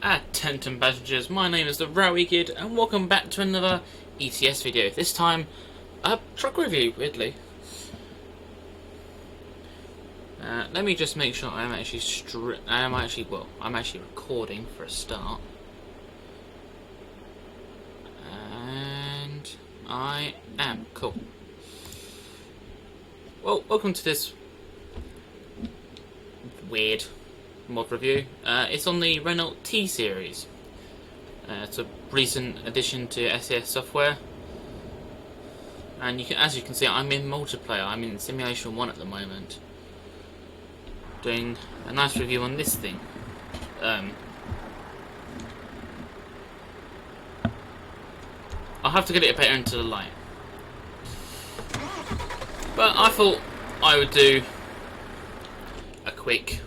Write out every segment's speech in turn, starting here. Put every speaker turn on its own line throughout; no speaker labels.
Attention passengers, my name is the Rowie Kid and welcome back to another ETS video. This time, a truck review, weirdly. Let me just make sure I'm actually I'm actually recording for a start. And I am. Cool. Well, welcome to this weird mod review. It's on the Renault T series. It's a recent addition to SES software, and as you can see, I'm in multiplayer. I'm in Simulation 1 at the moment, doing a nice review on this thing. I'll have to get it better into the light, but I thought I would do a quick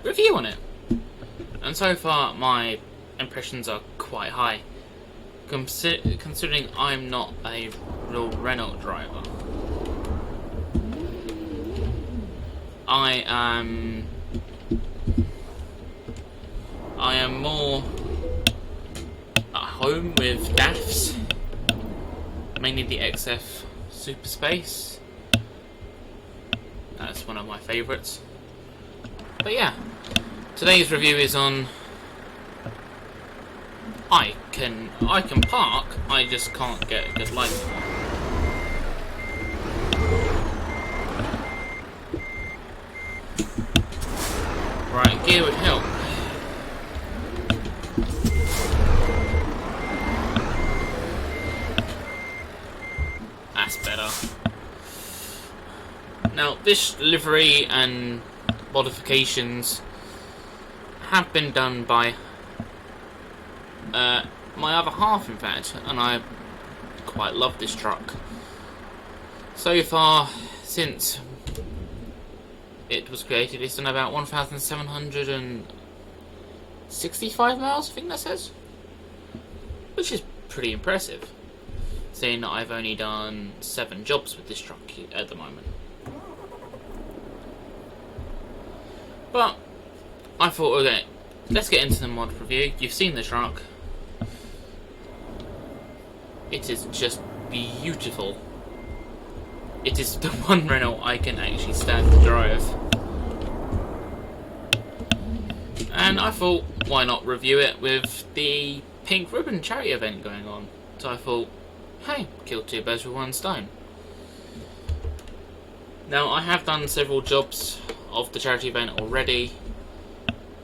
review on it, and so far my impressions are quite high, considering I'm not a real Renault driver. I am more at home with DAFs, mainly the XF Super Space. That's one of my favourites. But yeah, today's review is on I can park, I just can't get a good light on. Right, gear would help. That's better. Now, this livery and modifications have been done by my other half, in fact, and I quite love this truck. So far, since it was created, it's done about 1,765 miles, I think that says, which is pretty impressive, seeing that I've only done 7 jobs with this truck at the moment. But I thought, okay, let's get into the mod review. You've seen the truck. It is just beautiful. It is the one Renault I can actually stand to drive. And I thought, why not review it with the Pink Ribbon charity event going on? So I thought, hey, kill 2 birds with 1 stone. Now, I have done several jobs of the charity event already,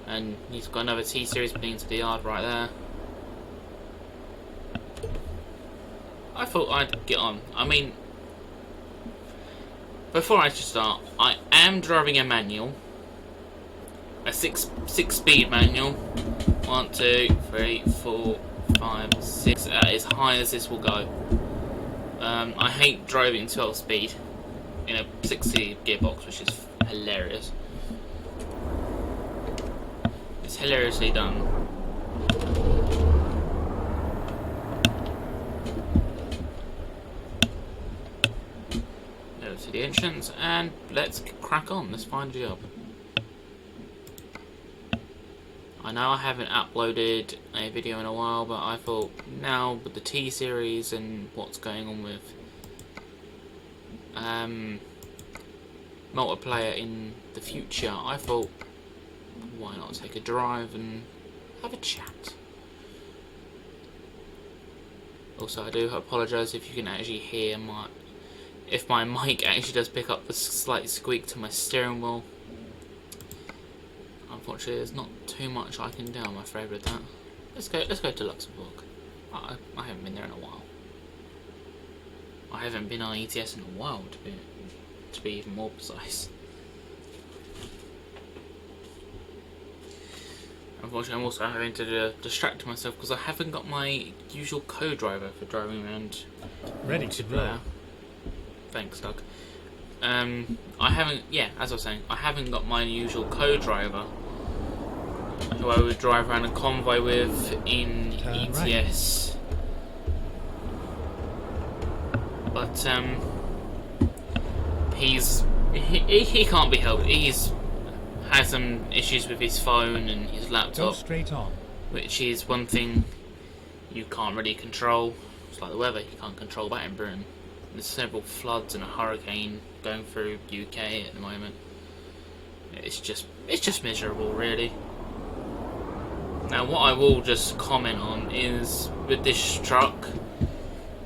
and he's got another T series putting into the yard right there. I thought I'd get on. I mean, before I should start, I am driving a manual, a six speed manual. 1, 2, 3, 4, 5, 6, as high as this will go. I hate driving 12 speed in a 6-speed gearbox, which is hilarious. It's hilariously done. Go to the entrance and let's crack on. Let's find a job. I know I haven't uploaded a video in a while, but I thought now with the T series and what's going on with multiplayer in the future, I thought, why not take a drive and have a chat. Also, I do apologise if you can actually hear if my mic actually does pick up the slight squeak to my steering wheel. Unfortunately, there's not too much I can do, I'm afraid, with that. Let's go to Luxembourg. I haven't been there in a while. I haven't been on ETS in a while, to be even more precise. Unfortunately, I'm also having to distract myself because I haven't got my usual co-driver for driving around.
Ready to go.
Thanks, Doug. I haven't. Yeah, as I was saying, I haven't got my usual co-driver who I would drive around a convoy with in ETS. But he can't be helped. He's had some issues with his phone and his laptop.
Go straight on.
which is one thing you can't really control. It's like the weather, you can't control that in Britain. There's several floods and a hurricane going through UK at the moment. It's just miserable, really. Now, what I will just comment on is with this truck,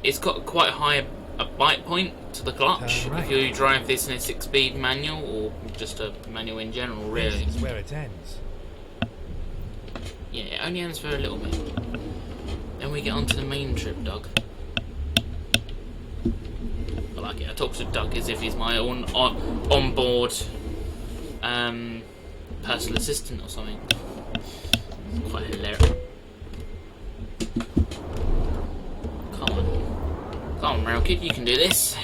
it's got quite high a bite point to the clutch.
Right.
If you drive this in a 6-speed manual or just a manual in general, really.
This is where it ends.
Yeah, it only ends for a little bit. Then we get onto the main trip, Doug. I like it. I talk to Doug as if he's my on-board personal assistant or something. It's quite hilarious. Come on, Rail Kid, you can do this.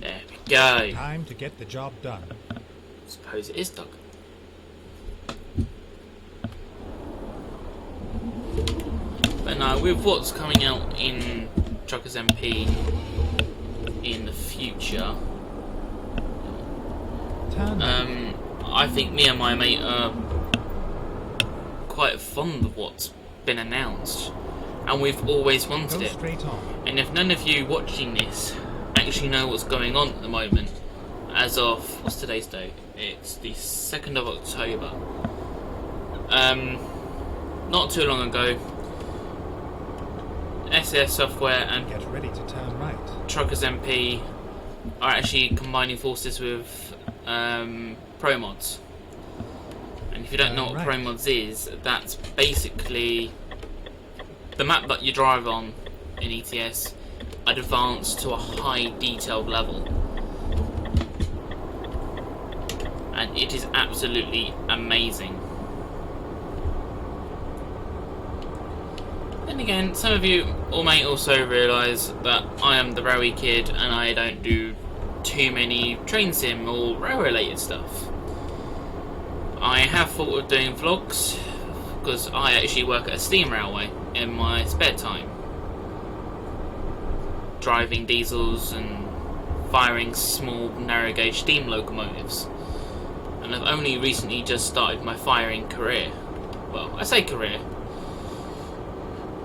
There we go.
Time to get the job done.
Suppose it is, Doug. But no, with what's coming out in Truckers MP in the future, I think me and my mate are quite fond of what's been announced, and we've always wanted
Go
it.
straight on.
And if none of you watching this actually know what's going on at the moment, as of, what's today's date? It's the 2nd of October. Not too long ago, SAS Software and
Get ready to turn right.
Truckers MP are actually combining forces with ProMods. And if you don't know what
Right.
ProMods is, that's basically the map that you drive on in ETS advanced to a high detailed level. And it is absolutely amazing. Then again, some of you may also realise that I am the Rowie Kid and I don't do too many train sim or rail related stuff. I have thought of doing vlogs because I actually work at a steam railway in my spare time, driving diesels and firing small narrow gauge steam locomotives, and I've only recently just started my firing career. Well, I say career,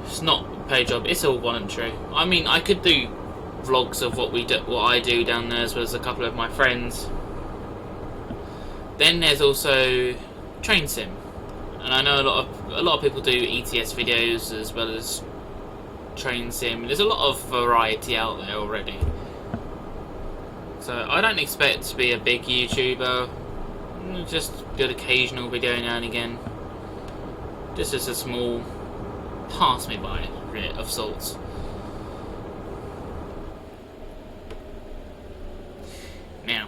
it's not a paid job, it's all voluntary. I mean, I could do vlogs of what I do down there, as well as a couple of my friends. Then there's also train sim, and I know a lot of people do ETS videos as well as train sim. There's a lot of variety out there already, so I don't expect to be a big YouTuber. Just do an occasional video now and again. This is a small pass me by of sorts. Now,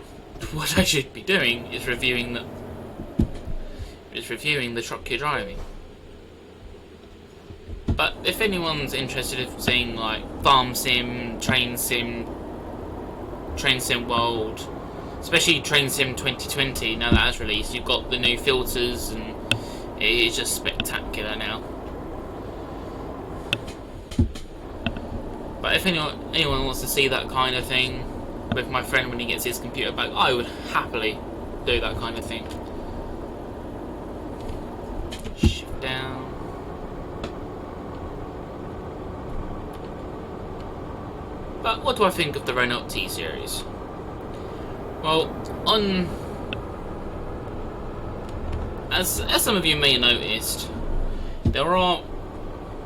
what I should be doing is reviewing the truck you're driving. But if anyone's interested in seeing like farm sim, train sim world, especially Train Sim 2020, now that has released, you've got the new filters and it is just spectacular now. But if anyone wants to see that kind of thing with my friend when he gets his computer back, I would happily do that kind of thing. Shift down. But what do I think of the Renault T series? Well, as some of you may have noticed, there are,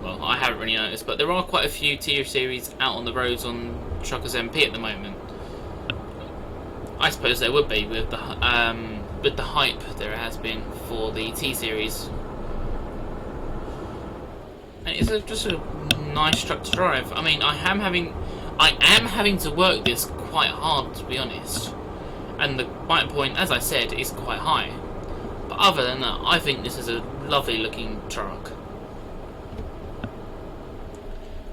well, I haven't really noticed, but there are quite a few T series out on the roads on Truckers MP at the moment. I suppose there would be with the hype there has been for the T series, and it's just a nice truck to drive. I mean, I am having to work this quite hard, to be honest, and the bite point, as I said, is quite high. But other than that, I think this is a lovely looking truck.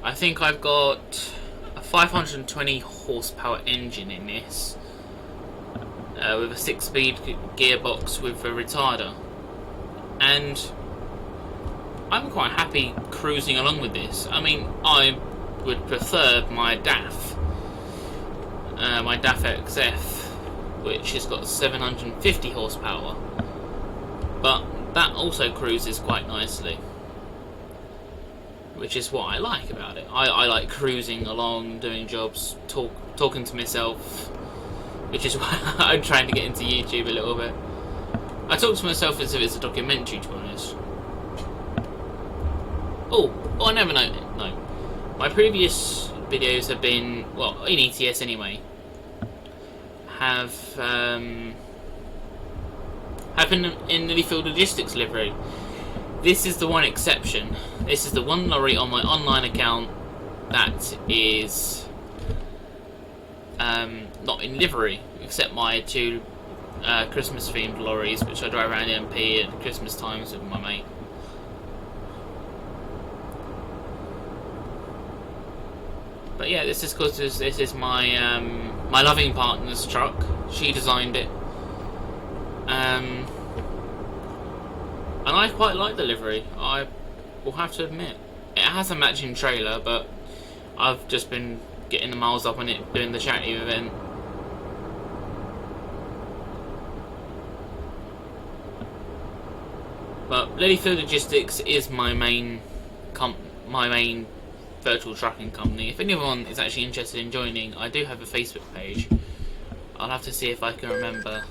I think I've got a 520 horsepower engine in this, with a 6-speed gearbox with a retarder, and I'm quite happy cruising along with this. I mean, I would prefer my DAF XF, which has got 750 horsepower, but that also cruises quite nicely, which is what I like about it. I like cruising along, doing jobs, talking to myself, which is why I'm trying to get into YouTube a little bit. I talk to myself as if it's a documentary, to be honest. Oh, I never know. No, my previous videos have been, well, in ETS anyway, have been in the field logistics livery. This is the one exception. This is the one lorry on my online account that is not in livery, except my two Christmas themed lorries, which I drive around the MP at Christmas times with my mate. But yeah, this is because this is my my loving partner's truck. She designed it, and I quite like the livery. I will have to admit, it has a matching trailer, but I've just been getting the miles up on it doing the charity event. But Lilyfield Logistics is my main virtual trucking company. If anyone is actually interested in joining, I do have a Facebook page. I'll have to see if I can remember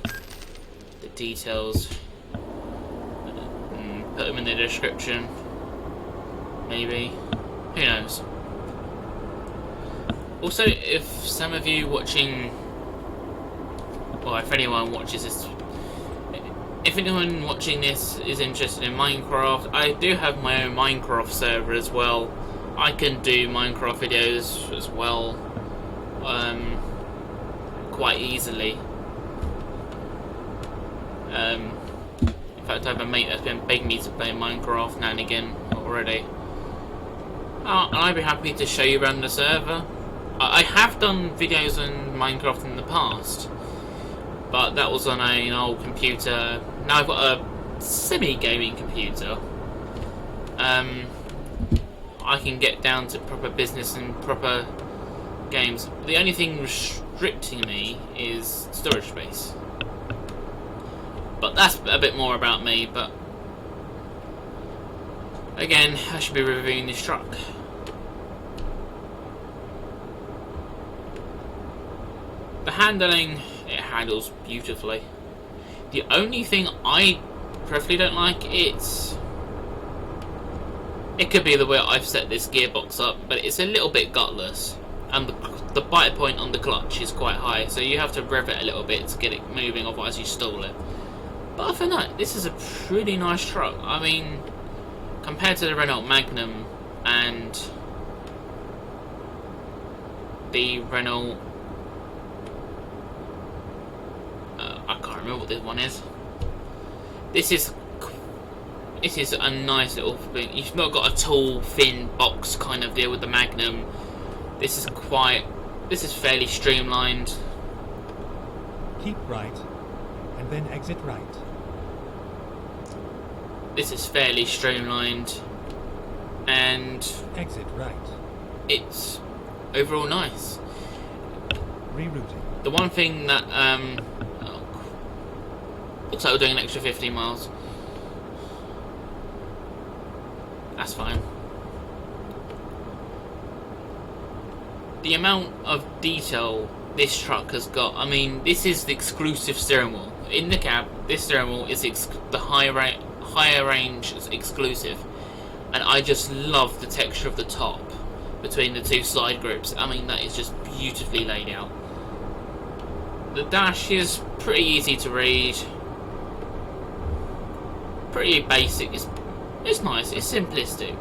the details. Put them in the description. Maybe. Who knows? Also, if some of you watching, or if anyone watches this, if anyone watching this is interested in Minecraft, I do have my own Minecraft server as well. I can do Minecraft videos as well, quite easily. In fact, I have a mate that's been begging me to play Minecraft now and again already. And I'd be happy to show you around the server. I have done videos on Minecraft in the past, but that was on an old computer. Now I've got a semi-gaming computer. I can get down to proper business and proper games. The only thing restricting me is storage space. But that's a bit more about me, but again, I should be reviewing this truck. The handling, it handles beautifully. The only thing I preferably don't like, it could be the way I've set this gearbox up, but it's a little bit gutless, and the bite point on the clutch is quite high, so you have to rev it a little bit to get it moving, otherwise you stall it. But other than that, this is a pretty nice truck. I mean, compared to the Renault Magnum and the Renault, I can't remember what this one is. This is a nice little thing. You've not got a tall, thin box kind of deal with the Magnum. This is fairly streamlined.
Keep right, and then exit right.
This is fairly streamlined, and
Exit right.
it's overall nice.
Rerouting.
The one thing that looks like we're doing an extra 15 miles. That's fine. The amount of detail this truck has got, I mean, this is the exclusive steering wheel. In the cab, this steering wheel is the higher range is exclusive. And I just love the texture of the top between the two side groups. I mean, that is just beautifully laid out. The dash is pretty easy to read. Pretty basic. It's nice, it's simplistic.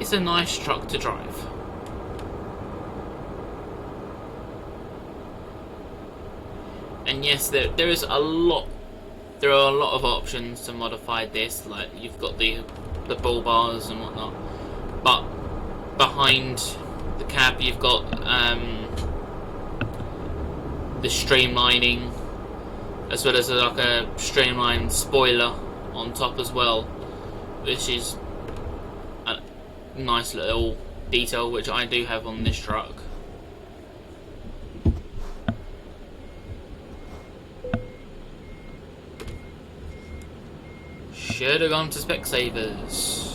It's a nice truck to drive. And yes, there are a lot of options to modify this, like you've got the bull bars and whatnot. But behind the cab you've got the streamlining, as well as like a streamlined spoiler on top as well, which is nice little detail which I do have on this truck. Should have gone to Specsavers.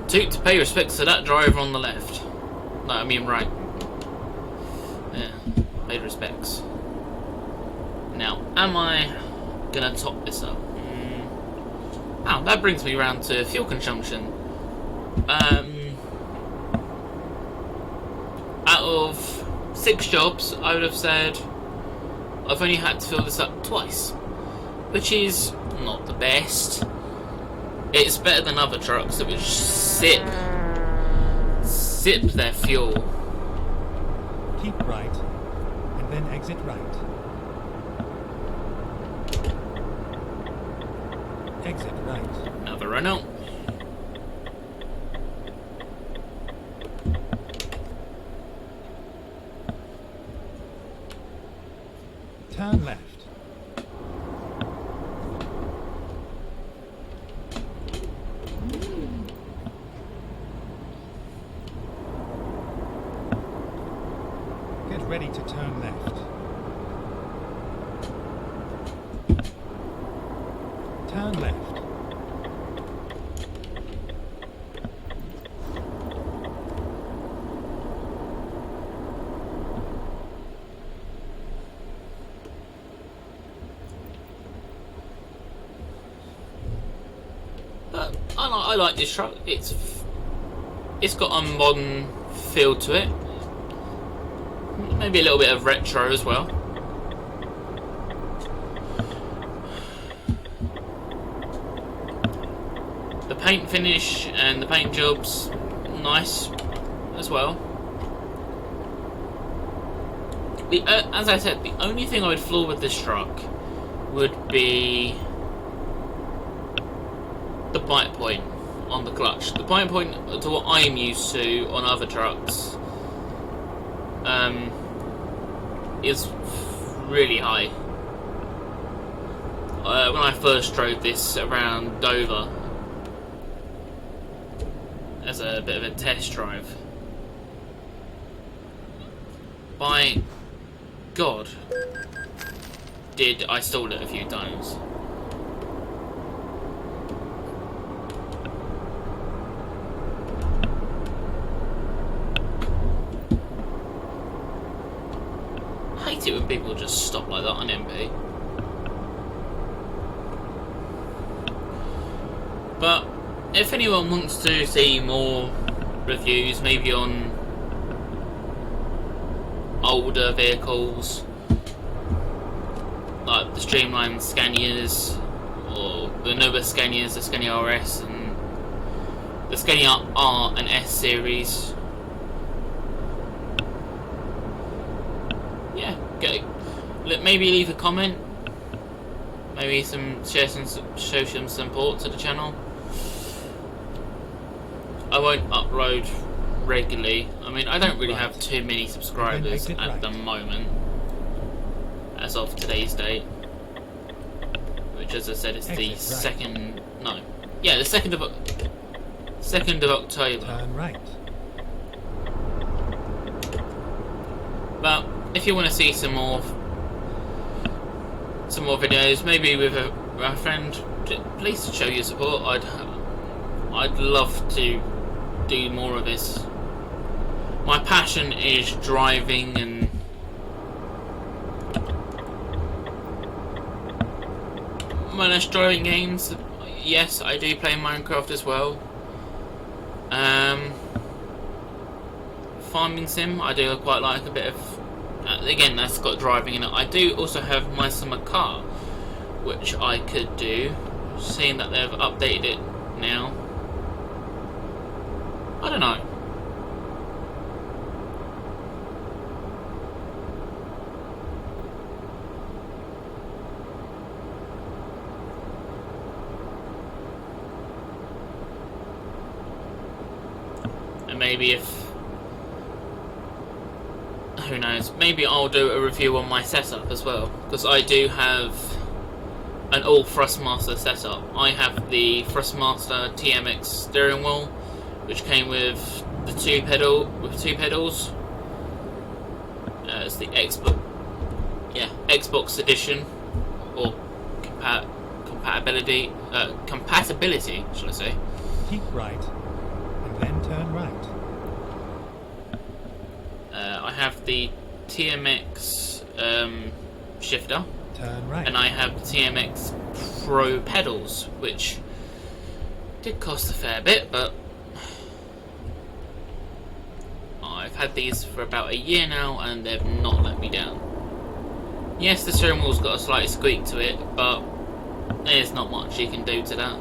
To pay respects to that driver on the left. No, I mean right. Yeah, paid respects. Now, am I gonna top this up? Oh, that brings me around to fuel consumption. Out of 6 jobs, I would have said I've only had to fill this up twice, which is not the best. It's better than other trucks that which sip their fuel.
Keep right, and then exit right. Exit right.
Another Renault.
Turn left. Get ready to turn left. Turn left.
But I like this truck. It's got a modern feel to it. Maybe a little bit of retro as well. The paint finish and the paint job's nice as well. As I said, the only thing I would flaw with this truck would be the bite point on the clutch. The bite point to what I am used to on other trucks is really high. When I first drove this around Dover as a bit of a test drive, by God, did I stall it a few times. I hate it when people just stop like that on MP. But if anyone wants to see more reviews, maybe on older vehicles like the streamlined Scanias or the newer Scanias, the Scania RS and the Scania R and S series, yeah, maybe leave a comment, maybe show some support to the channel. I won't upload regularly. I mean, I don't really have too many subscribers at the moment, as of today's date, which, as I said, is the second. No, yeah, the 2nd of October.
Turn right.
But if you want to see some more videos, maybe with a friend, please show your support. I'd love to do more of this. My passion is driving and minus driving games. Yes, I do play Minecraft as well. Farming sim, I do quite like a bit of. Again, that's got driving in it. I do also have my summer car, which I could do. Seeing that they've updated it now. I don't know. And maybe if who knows, maybe I'll do a review on my setup as well, because I do have an all Thrustmaster setup. I have the Thrustmaster TMX steering wheel, which came with the two pedals. It's the Xbox edition, or compatibility, shall I say?
Keep right, and then turn right.
I have the TMX shifter.
Turn right.
And I have the TMX Pro pedals, which did cost a fair bit, but I've had these for about a year now and they've not let me down. Yes, the steering wheel's got a slight squeak to it, but there's not much you can do to that.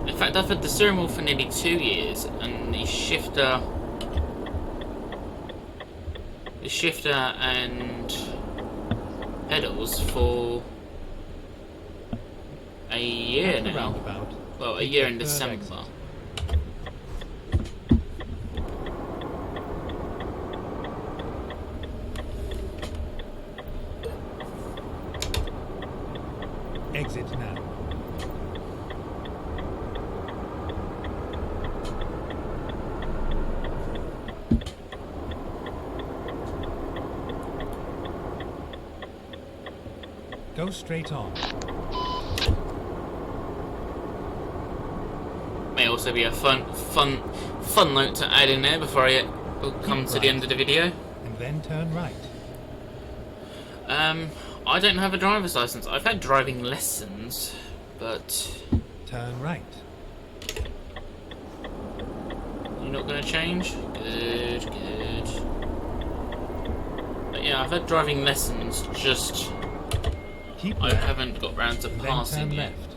In fact, I've had the steering wheel for nearly 2 years, and the shifter and pedals for a year now. Well, a year in December.
Exit now. Go straight on.
May also be a fun note to add in there before I come to the end of the video.
And then turn right.
I don't have a driver's license. I've had driving lessons, but
turn right.
You're not going to change? Good. But yeah, I've had driving lessons, just I haven't got round to passing yet.
Left.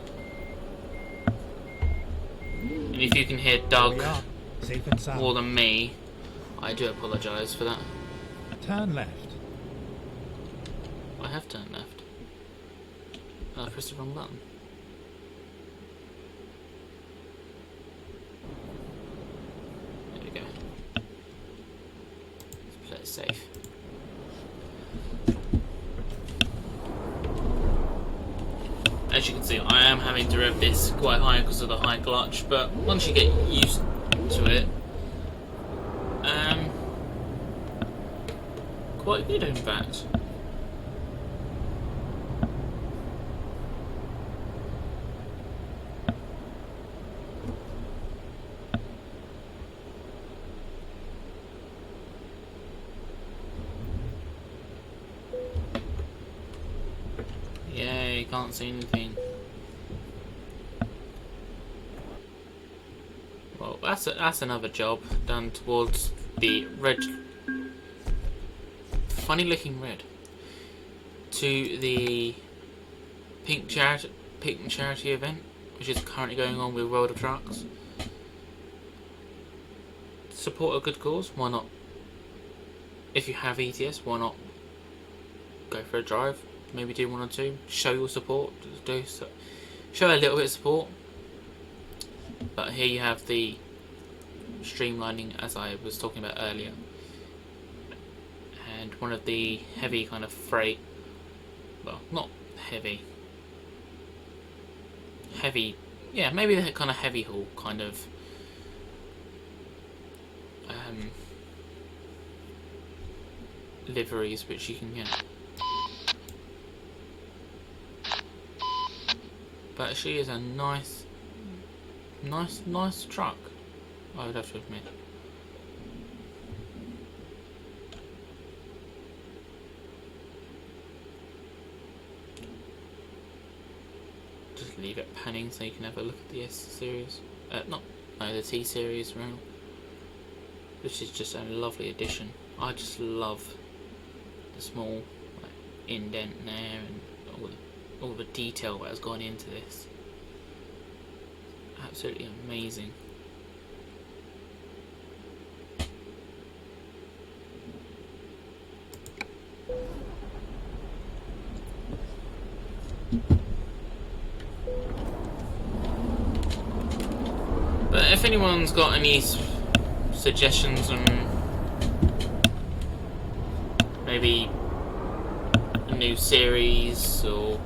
And if you can hear Doug
Safe and sound.
more than me, I do apologise for that.
Turn left.
I have turned left. I pressed the wrong button. There we go. Let's play it safe. As you can see, I am having to rev this quite high because of the high clutch, but once you get used to it, quite good in fact. Yeah, you can't see anything. Well, that's another job done towards the red, funny looking red, to the pink charity event, which is currently going on with World of Trucks. Support a good cause, why not? If you have ETS, why not go for a drive? Maybe do 1 or 2. Show your support. Show a little bit of support. But here you have the streamlining, as I was talking about earlier, and one of the heavy kind of freight. Well, not heavy. Yeah, maybe the kind of heavy haul kind of. Liveries which you can get. But she is a nice truck, I would have to admit. Just leave it panning so you can have a look at the S series. The T series Renault, which is just a lovely addition. I just love the small indent there and all the detail that has gone into this. Absolutely amazing. But if anyone's got any suggestions on maybe a new series or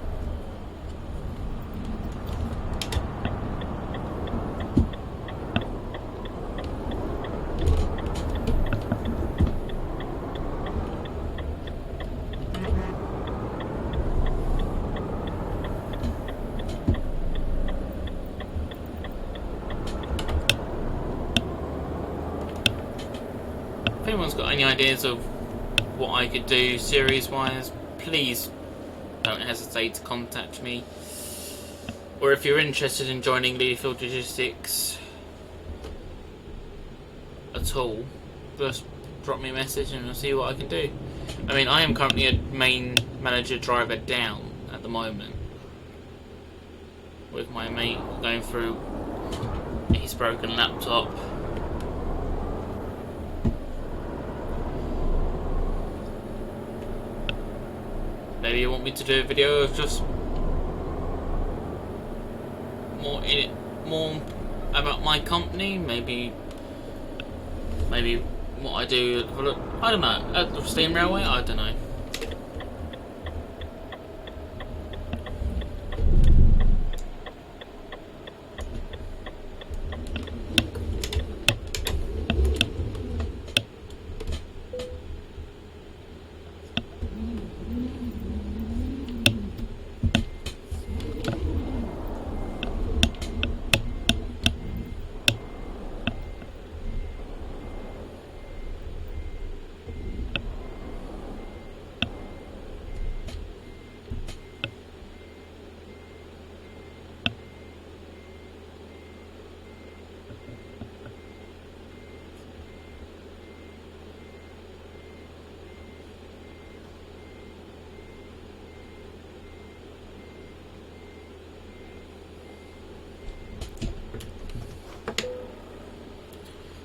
if anyone's got any ideas of what I could do series wise, please don't hesitate to contact me. Or if you're interested in joining Leaderfield Logistics at all, just drop me a message and I'll see what I can do. I mean, I am currently a main manager driver down at the moment, with my mate going through his broken laptop. Maybe you want me to do a video of just more about my company, maybe what I do. I don't know, at the steam railway. I don't know.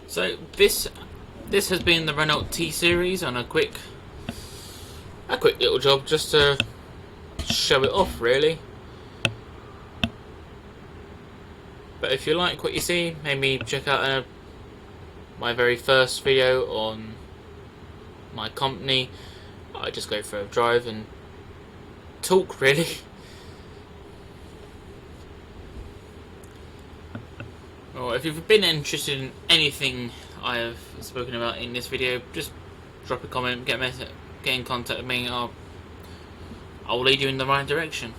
So this has been the Renault T series on a quick little job just to show it off, really. But if you like what you see, maybe check out my very first video on my company. I just go for a drive and talk, really. Or if you've been interested in anything I have spoken about in this video, just drop a comment, get in contact with me. I'll lead you in the right direction.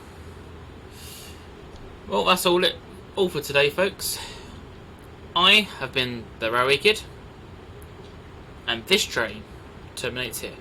Well, that's all for today, folks. I have been the Railway Kid, and this train terminates here.